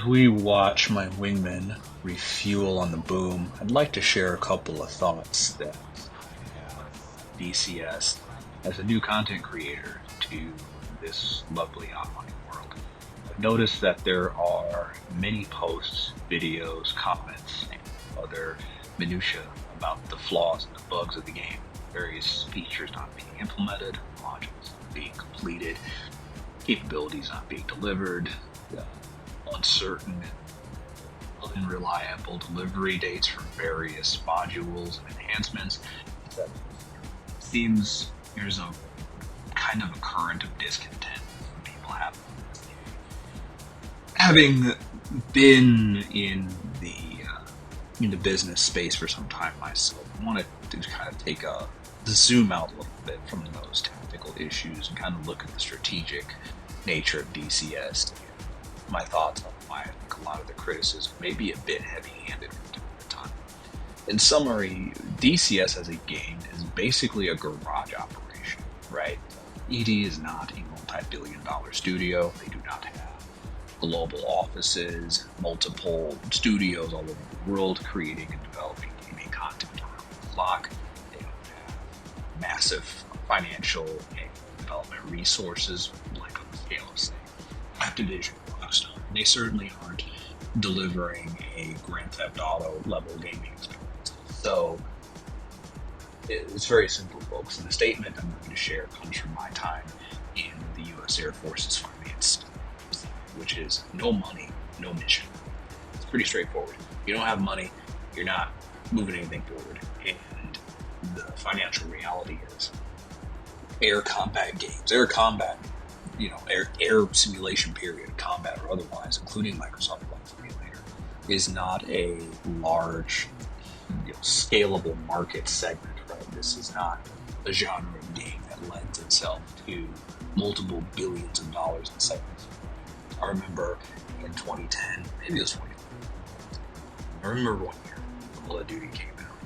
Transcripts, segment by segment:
As we watch my wingman refuel on the boom, I'd like to share a couple of thoughts that I have DCS as a new content creator to this lovely online world. I've noticed that there are many posts, videos, comments, and other minutiae about the flaws and the bugs of the game. Various features not being implemented, modules not being completed, capabilities not being delivered, uncertain and unreliable delivery dates for various modules and enhancements. It seems there's a kind of a current of discontent people have. Having been in the business space for some time myself, I wanted to kind of take a zoom out a little bit from those tactical issues and kind of look at the strategic nature of DCS. My thoughts on why I think a lot of the criticism may be a bit heavy-handed from time to time. In summary, DCS as a game is basically a garage operation, right? ED is not a multi-billion-dollar studio. They do not have global offices, multiple studios all over the world creating and developing gaming content around the clock. They don't have massive financial and development resources like on the scale of, say, Activision. They certainly aren't delivering a Grand Theft Auto level gaming experience. So it's very simple, folks. And the statement I'm going to share comes from my time in the U.S. Air Force's finance side, which is no money, no mission. It's pretty straightforward. You don't have money, you're not moving anything forward. And the financial reality is air combat games, air simulation period, combat or otherwise, including Microsoft Flight Simulator, is not a large, scalable market segment, right? This is not a genre of game that lends itself to multiple billions of dollars in segments. I remember in 2010, maybe it was 2010, I remember one year, Call of Duty came out.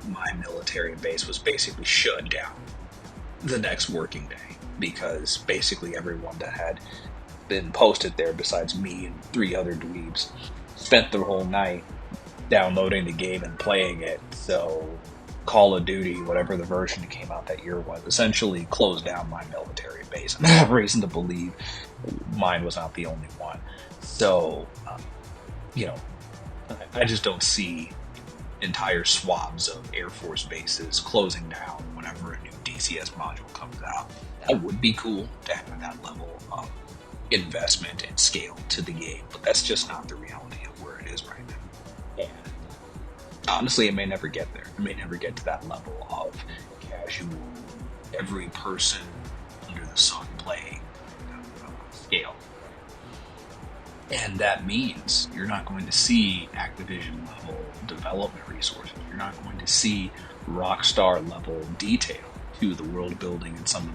My military base was basically shut down the next working day, because basically everyone that had been posted there, besides me and 3 other dweebs, spent the whole night downloading the game and playing it. So Call of Duty, whatever the version that came out that year was, essentially closed down my military base. And I have reason to believe mine was not the only one. So, I just don't see entire swabs of Air Force bases closing down whenever a new DCS module comes out. That would be cool to have that level of investment and scale to the game, but that's just not the reality of where it is right now. And honestly, it may never get there. It may never get to that level of casual, every person under the sun playing scale. And that means you're not going to see Activision level development resources. You're not going to see Rockstar level detail to the world building and some of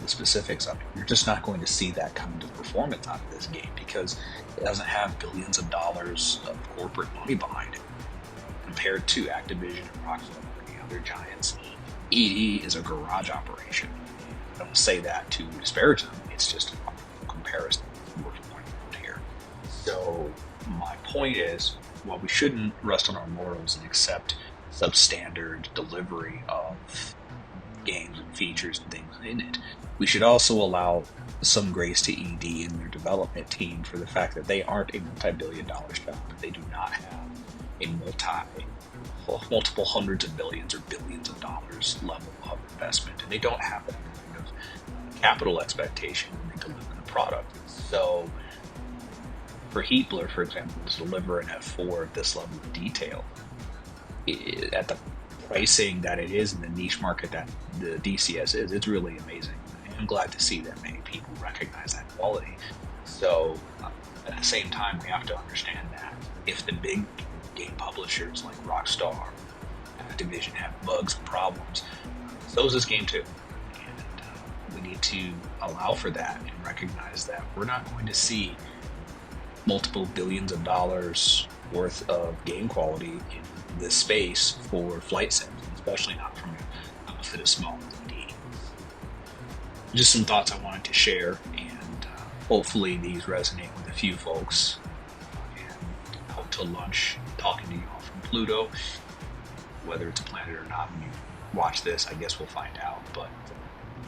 the specifics of it. You're just not going to see that kind of performance out of this game because it doesn't have billions of dollars of corporate money behind it. Compared to Activision and Rockstar and the other giants, ED is a garage operation. I don't say that to disparage them. It's just a comparison worth pointing out here. So my point is, while we shouldn't rest on our laurels and accept substandard delivery of games and features and things in it, we should also allow some grace to ED and their development team for the fact that they aren't a multi-billion-dollar shop. They do not have a multiple hundreds of millions or billions of dollars level of investment, and they don't have that kind of capital expectation when they deliver the product. So for Heatblur, for example, to deliver an F4 of this level of detail at the pricing that it is in the niche market that the DCS is, it's really amazing. I'm glad to see that many people recognize that quality. So at the same time, we have to understand that if the big game publishers like Rockstar, Activision have bugs and problems, so does this game too. And we need to allow for that and recognize that we're not going to see multiple billions of dollars worth of game quality in this space for flight sims, especially not from an outfit as small as ED. Just some thoughts I wanted to share, and hopefully these resonate with a few folks. And out to lunch talking to you all from Pluto. Whether it's a planet or not, when you watch this, I guess we'll find out. But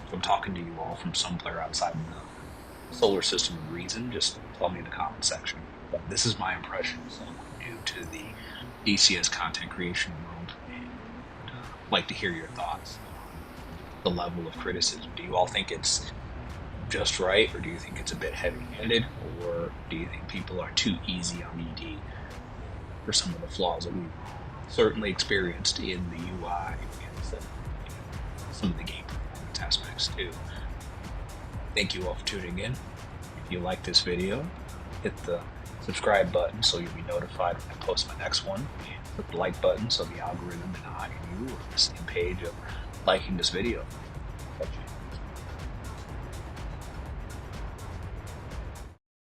if I'm talking to you all from somewhere outside of the solar system of reason, just tell me in the comment section. But this is my impression as someone new to the DCS content creation world, and like to hear your thoughts on the level of criticism. Do you all think it's just right, or do you think it's a bit heavy-handed, or do you think people are too easy on ED for some of the flaws that we've certainly experienced in the UI and some of the game performance aspects too? Thank you all for tuning in. If you like this video, hit the subscribe button so you'll be notified when I post my next one, and click the like button so the algorithm and I and you are on the same page of liking this video. Catch you